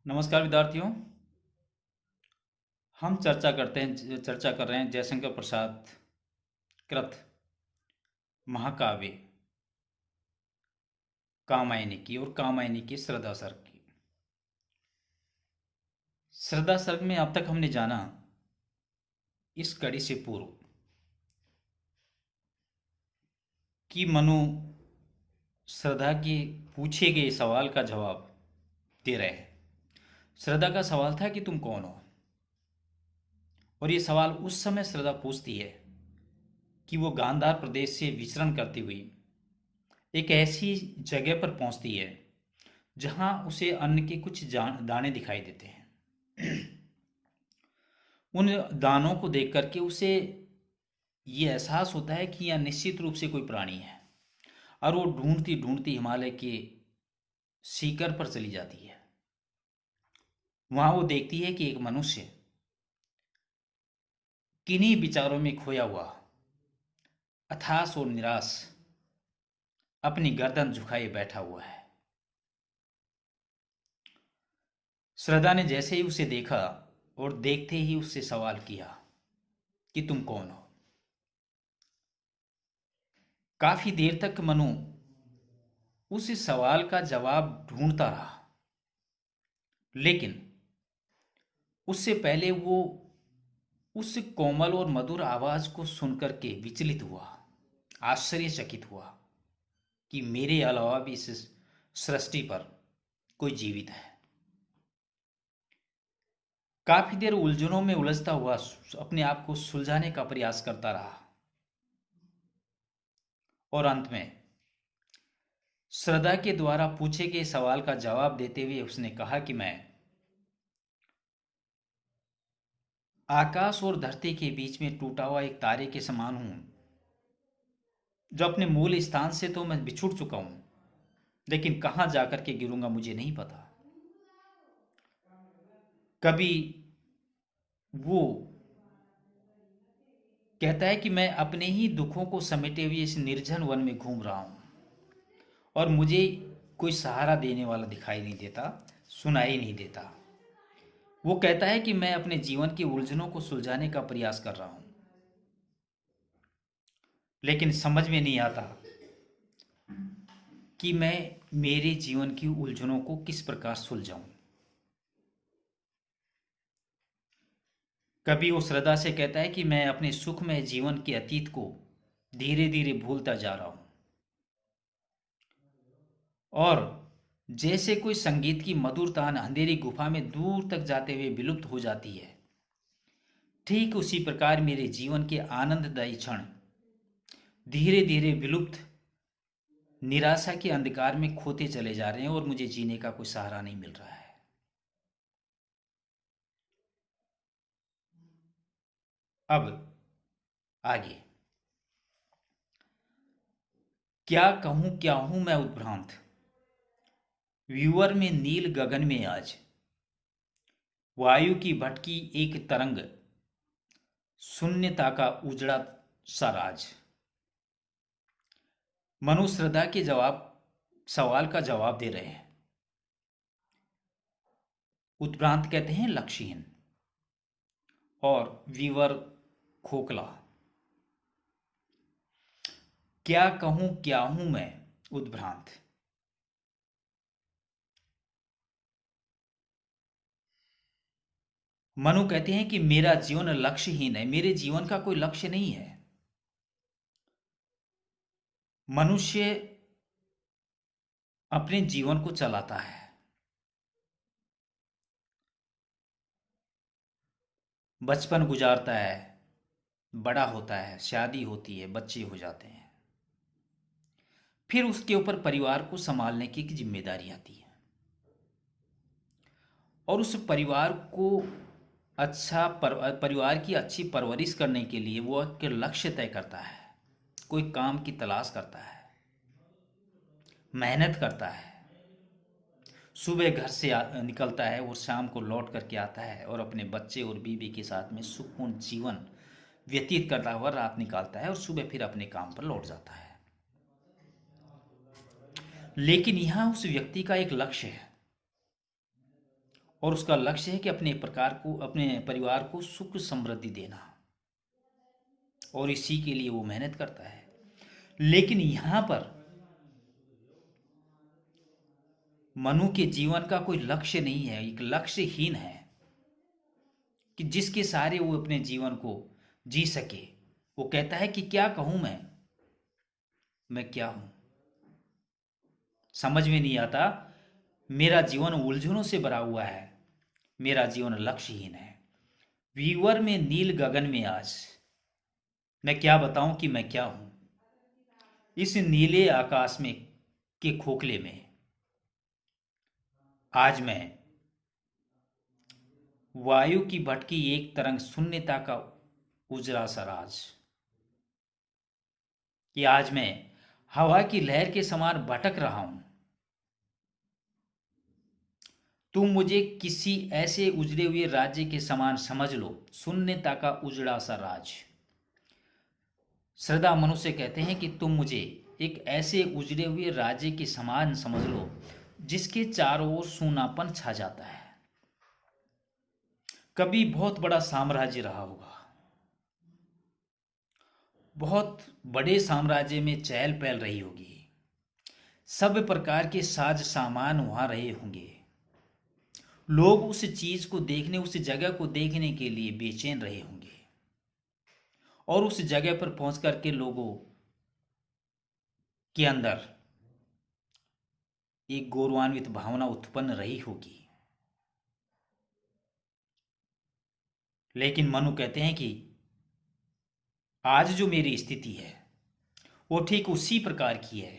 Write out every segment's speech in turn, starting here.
नमस्कार विद्यार्थियों। हम चर्चा कर रहे हैं जयशंकर प्रसाद कृत महाकाव्य कामायनी की और कामायनी की श्रद्धा सर्ग की। श्रद्धा सर्ग में अब तक हमने जाना इस कड़ी से पूर्व कि मनु श्रद्धा के पूछे गए सवाल का जवाब दे रहे हैं। श्रद्धा का सवाल था कि तुम कौन हो, और ये सवाल उस समय श्रद्धा पूछती है कि वो गांधार प्रदेश से विचरण करती हुई एक ऐसी जगह पर पहुंचती है जहां उसे अन्न के कुछ दाने दिखाई देते हैं। उन दानों को देख करके उसे ये एहसास होता है कि यह निश्चित रूप से कोई प्राणी है, और वो ढूंढती ढूंढती हिमालय के सीकर पर चली जाती है। वहां वो देखती है कि एक मनुष्य किन्हीं विचारों में खोया हुआ, अथास और निराश, अपनी गर्दन झुकाए बैठा हुआ है। श्रद्धा ने जैसे ही उसे देखा और देखते ही उससे सवाल किया कि तुम कौन हो। काफी देर तक मनु उस सवाल का जवाब ढूंढता रहा, लेकिन उससे पहले वो उस कोमल और मधुर आवाज को सुनकर के विचलित हुआ, आश्चर्यचकित हुआ कि मेरे अलावा भी इस सृष्टि पर कोई जीवित है। काफी देर उलझनों में उलझता हुआ अपने आप को सुलझाने का प्रयास करता रहा, और अंत में श्रद्धा के द्वारा पूछे गए सवाल का जवाब देते हुए उसने कहा कि मैं आकाश और धरती के बीच में टूटा हुआ एक तारे के समान हूं, जो अपने मूल स्थान से तो मैं बिछुड़ चुका हूं, लेकिन कहां जाकर के गिरूंगा मुझे नहीं पता। कभी वो कहता है कि मैं अपने ही दुखों को समेटे हुए इस निर्जन वन में घूम रहा हूं, और मुझे कोई सहारा देने वाला दिखाई नहीं देता, सुनाई नहीं देता। वो कहता है कि मैं अपने जीवन की उलझनों को सुलझाने का प्रयास कर रहा हूं, लेकिन समझ में नहीं आता कि मैं मेरे जीवन की उलझनों को किस प्रकार सुलझाऊं। कभी वो श्रद्धा से कहता है कि मैं अपने सुखमय जीवन के अतीत को धीरे धीरे भूलता जा रहा हूं, और जैसे कोई संगीत की मधुर तान अंधेरी गुफा में दूर तक जाते हुए विलुप्त हो जाती है, ठीक उसी प्रकार मेरे जीवन के आनंददायी क्षण धीरे धीरे विलुप्त निराशा के अंधकार में खोते चले जा रहे हैं, और मुझे जीने का कोई सहारा नहीं मिल रहा है। अब आगे क्या हूं मैं उद्भ्रांत, व्यूअर में नील गगन में आज वायु की भटकी एक तरंग, शून्यता का उजड़ा सा राज। मनु श्रद्धा के सवाल का जवाब दे रहे हैं। उत्भ्रांत कहते हैं लक्ष्यहीन, और वीवर खोखला। क्या हूं मैं उद्भ्रांत। मनु कहते हैं कि मेरा जीवन लक्ष्यहीन है, मेरे जीवन का कोई लक्ष्य नहीं है। मनुष्य अपने जीवन को चलाता है, बचपन गुजारता है, बड़ा होता है, शादी होती है, बच्चे हो जाते हैं, फिर उसके ऊपर परिवार को संभालने की जिम्मेदारी आती है, और उस परिवार को परिवार की अच्छी परवरिश करने के लिए वो एक लक्ष्य तय करता है, कोई काम की तलाश करता है, मेहनत करता है, सुबह घर से निकलता है और शाम को लौट करके आता है, और अपने बच्चे और बीवी के साथ में सुखपूर्ण जीवन व्यतीत करता हुआ रात निकालता है, और सुबह फिर अपने काम पर लौट जाता है। लेकिन यहां उस व्यक्ति का एक लक्ष्य है, और उसका लक्ष्य है कि अपने परिवार को सुख समृद्धि देना, और इसी के लिए वो मेहनत करता है। लेकिन यहाँ पर मनु के जीवन का कोई लक्ष्य नहीं है, एक लक्ष्यहीन है कि जिसके सहारे वो अपने जीवन को जी सके। वो कहता है कि क्या कहूं मैं क्या हूं, समझ में नहीं आता। मेरा जीवन उलझनों से भरा हुआ है, मेरा जीवन लक्ष्यहीन है। वीवर में नील गगन में आज मैं क्या बताऊं कि मैं क्या हूं। इस नीले आकाश में के खोखले में आज मैं वायु की भटकी एक तरंग शून्यता का उजरा सा राज, कि आज मैं हवा की लहर के समान भटक रहा हूं। तुम मुझे किसी ऐसे उजड़े हुए राज्य के समान समझ लो, शून्यता का उजड़ा सा राज। श्रद्धा मनुष्य कहते हैं कि तुम मुझे एक ऐसे उजड़े हुए राज्य के समान समझ लो जिसके चारों ओर सूनापन छा जाता है। कभी बहुत बड़ा साम्राज्य रहा होगा, बहुत बड़े साम्राज्य में चहल पहल रही होगी, सब प्रकार के साज सामान वहां रहे होंगे, लोग उस चीज को देखने, उस जगह को देखने के लिए बेचैन रहे होंगे, और उस जगह पर पहुंच करके लोगों के अंदर एक गौरवान्वित भावना उत्पन्न रही होगी। लेकिन मनु कहते हैं कि आज जो मेरी स्थिति है वो ठीक उसी प्रकार की है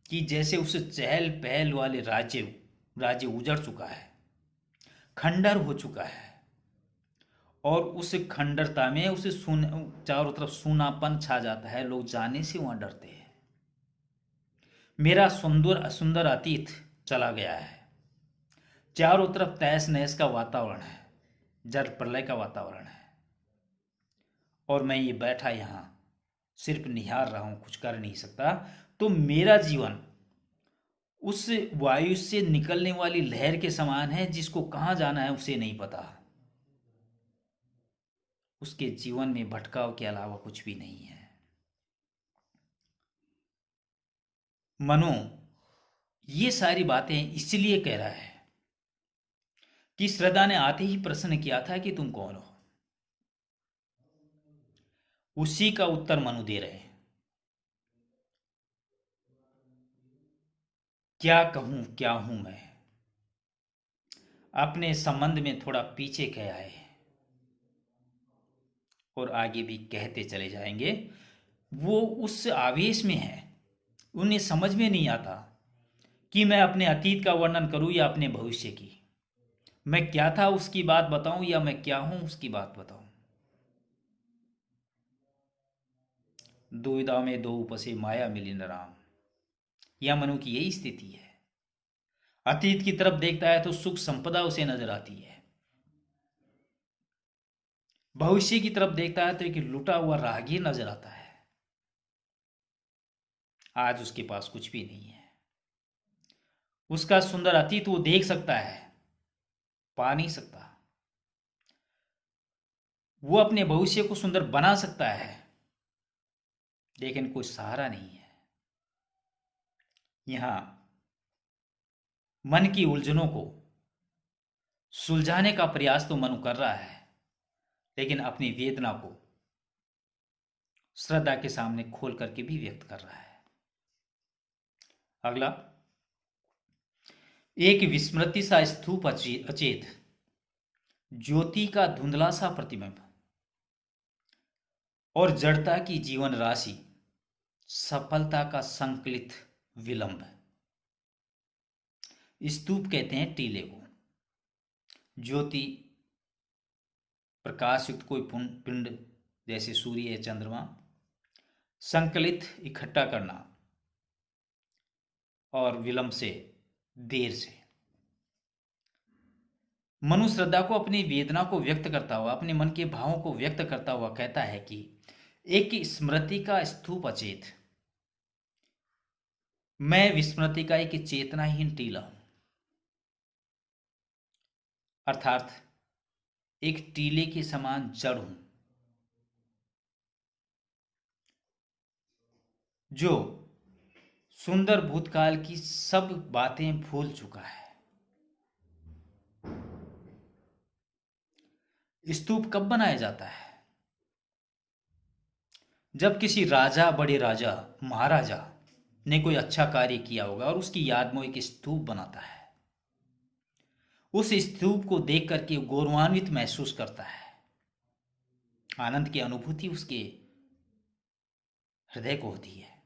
कि जैसे उस चहल पहल वाले राज्य उजड़ चुका है, खंडर हो चुका है, और उस खंडरता में उसे चारों तरफ सूनापन छा जाता है, लोग जाने से वहां डरते हैं। मेरा सुंदर सुंदर अतीत चला गया है, चारों तरफ तहस नहस का वातावरण है, जल प्रलय का वातावरण है, और मैं ये बैठा यहाँ सिर्फ निहार रहा हूं, कुछ कर नहीं सकता। तो मेरा जीवन उस वायु से निकलने वाली लहर के समान है जिसको कहाँ जाना है उसे नहीं पता। उसके जीवन में भटकाव के अलावा कुछ भी नहीं है। मनु ये सारी बातें इसलिए कह रहा है कि श्रद्धा ने आते ही प्रश्न किया था कि तुम कौन हो। उसी का उत्तर मनु दे रहे हैं। क्या कहूं क्या हूं मैं, अपने संबंध में थोड़ा पीछे कह आए और आगे भी कहते चले जाएंगे। वो उस आवेश में है, उन्हें समझ में नहीं आता कि मैं अपने अतीत का वर्णन करूं या अपने भविष्य की, मैं क्या था उसकी बात बताऊं या मैं क्या हूं उसकी बात बताऊं। दुविधा में दो उपसे माया मिली न राम, या मनु की यही स्थिति है। अतीत की तरफ देखता है तो सुख संपदा उसे नजर आती है, भविष्य की तरफ देखता है तो एक लुटा हुआ राहगीर नजर आता है। आज उसके पास कुछ भी नहीं है। उसका सुंदर अतीत वो देख सकता है, पा नहीं सकता। वो अपने भविष्य को सुंदर बना सकता है, लेकिन कोई सहारा नहीं है। यहां मन की उलझनों को सुलझाने का प्रयास तो मनु कर रहा है, लेकिन अपनी वेदना को श्रद्धा के सामने खोल करके भी व्यक्त कर रहा है। अगला, एक विस्मृति सा स्तूप अचेत, ज्योति का धुंधला सा प्रतिबिंब, और जड़ता की जीवन राशि, सफलता का संकलित विलंब। स्तूप कहते हैं टीले को, ज्योति प्रकाश युक्त कोई पिंड जैसे सूर्य या चंद्रमा, संकलित इकट्ठा करना, और विलंब से देर से। मनु श्रद्धा को अपनी वेदना को व्यक्त करता हुआ, अपने मन के भावों को व्यक्त करता हुआ कहता है कि एक स्मृति का स्तूप अचेत, मैं विस्मृति का एक चेतनाहीन टीला हूं। अर्थात एक टीले के समान जड़ हूं, जो सुंदर भूतकाल की सब बातें भूल चुका है। स्तूप कब बनाया जाता है? जब किसी राजा, बड़े राजा, महाराजा ने कोई अच्छा कार्य किया होगा और उसकी याद में वो एक स्तूप बनाता है। उस स्तूप को देख करके गौरवान्वित महसूस करता है, आनंद की अनुभूति उसके हृदय को होती है।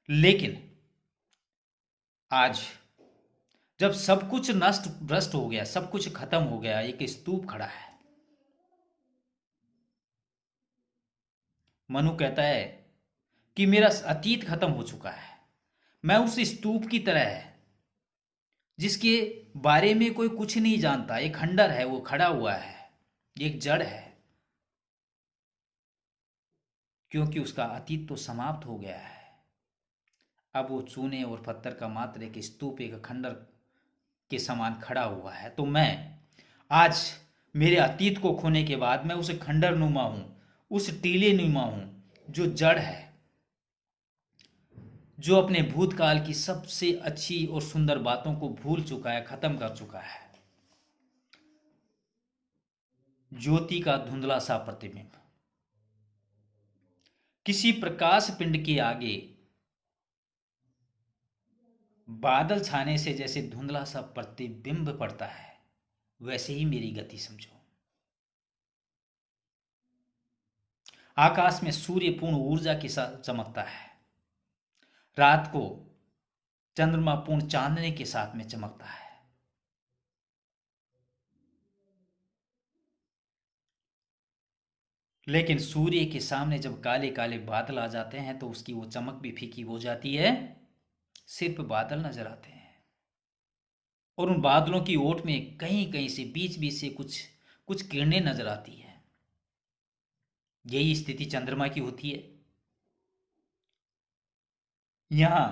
लेकिन आज जब सब कुछ नष्ट भ्रष्ट हो गया, सब कुछ खत्म हो गया, एक स्तूप खड़ा है, मनु कहता है कि मेरा अतीत खत्म हो चुका है। मैं उस स्तूप की तरह है जिसके बारे में कोई कुछ नहीं जानता। एक खंडर है, वो खड़ा हुआ है, एक जड़ है, क्योंकि उसका अतीत तो समाप्त हो गया है। अब वो चूने और पत्थर का मात्र एक स्तूप, एक खंडर के समान खड़ा हुआ है। तो मैं आज मेरे अतीत को खोने के बाद मैं उस खंडर नुमा हूं, उस टीले नुमा हूं, जो जड़ है, जो अपने भूतकाल की सबसे अच्छी और सुंदर बातों को भूल चुका है, खत्म कर चुका है। ज्योति का धुंधला सा प्रतिबिंब किसी प्रकाश पिंड के आगे बादल छाने से जैसे धुंधला सा प्रतिबिंब पड़ता है, वैसे ही मेरी गति समझो। आकाश में सूर्य पूर्ण ऊर्जा के साथ चमकता है, रात को चंद्रमा पूर्ण चांदने के साथ में चमकता है। लेकिन सूर्य के सामने जब काले काले बादल आ जाते हैं तो उसकी वो चमक भी फीकी हो जाती है, सिर्फ बादल नजर आते हैं। और उन बादलों की ओट में कहीं कहीं से, बीच बीच से कुछ कुछ किरणें नजर आती है। यही स्थिति चंद्रमा की होती है। यहां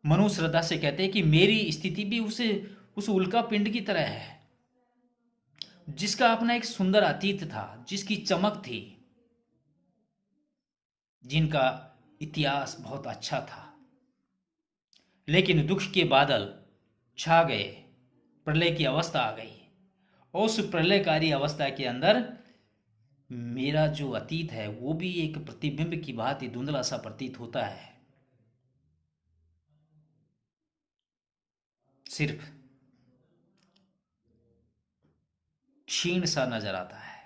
मनु श्रद्धा से कहते हैं कि मेरी स्थिति भी उस उल्का पिंड की तरह है, जिसका अपना एक सुंदर अतीत था, जिसकी चमक थी, जिनका इतिहास बहुत अच्छा था। लेकिन दुख के बादल छा गए, प्रलय की अवस्था आ गई, और उस प्रलयकारी अवस्था के अंदर मेरा जो अतीत है वो भी एक प्रतिबिंब की भांति धुंधला सा प्रतीत होता है। सिर्फ क्षीण सा नजर आता है,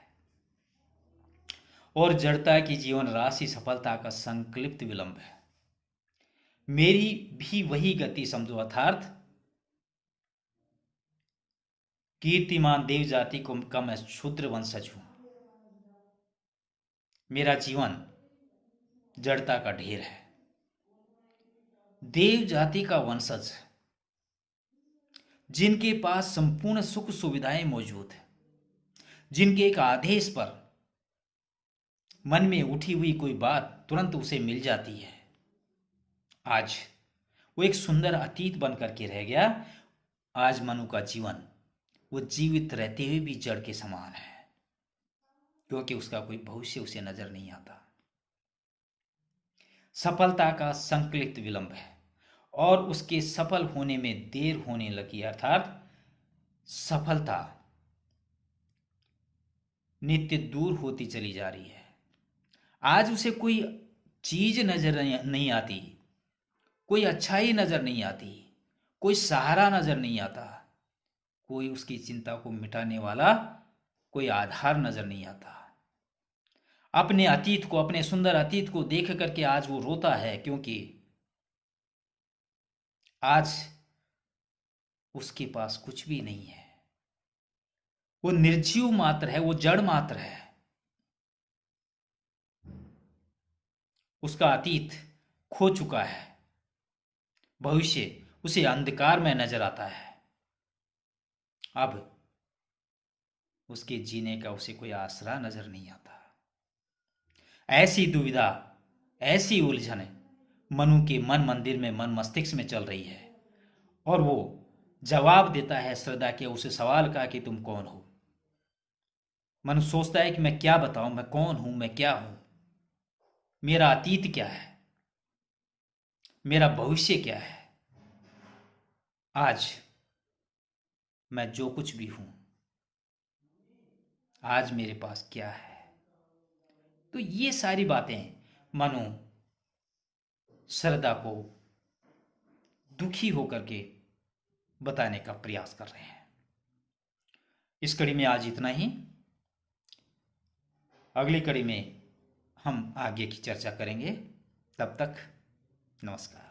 और जड़ता की जीवन राशि सफलता का संकलिप्त विलंब है। मेरी भी वही गति समझो, अर्थात कीर्तिमान देव जाति को का मैं शूद्र वंशज हूं। मेरा जीवन जड़ता का ढेर है। देव जाति का वंशज, जिनके पास संपूर्ण सुख सुविधाएं मौजूद है, जिनके एक आदेश पर मन में उठी हुई कोई बात तुरंत उसे मिल जाती है, आज वो एक सुंदर अतीत बन करके रह गया। आज मनु का जीवन वो जीवित रहते हुए भी जड़ के समान है, क्योंकि उसका कोई भविष्य उसे नजर नहीं आता। सफलता का संकलित विलंब है, और उसके सफल होने में देर होने लगी, अर्थात सफलता नित्य दूर होती चली जा रही है। आज उसे कोई चीज नजर नहीं आती, कोई अच्छाई नजर नहीं आती, कोई सहारा नजर नहीं आता, कोई उसकी चिंता को मिटाने वाला कोई आधार नजर नहीं आता। अपने अतीत को, अपने सुंदर अतीत को देख करके आज वो रोता है, क्योंकि आज उसके पास कुछ भी नहीं है। वो निर्जीव मात्र है, वो जड़ मात्र है। उसका अतीत खो चुका है, भविष्य उसे अंधकार में नजर आता है। अब उसके जीने का उसे कोई आसरा नजर नहीं आता। ऐसी दुविधा, ऐसी उलझन मनु के मन मंदिर में, मन मस्तिष्क में चल रही है, और वो जवाब देता है श्रद्धा के उस सवाल का कि तुम कौन हो। मनुष्य सोचता है कि मैं क्या बताऊं, मैं कौन हूं, मैं क्या हूं, मेरा अतीत क्या है, मेरा भविष्य क्या है, आज मैं जो कुछ भी हूं, आज मेरे पास क्या है। तो ये सारी बातें मनु श्रद्धा को दुखी होकर के बताने का प्रयास कर रहे हैं। इस कड़ी में आज इतना ही। अगली कड़ी में हम आगे की चर्चा करेंगे। तब तक नमस्कार।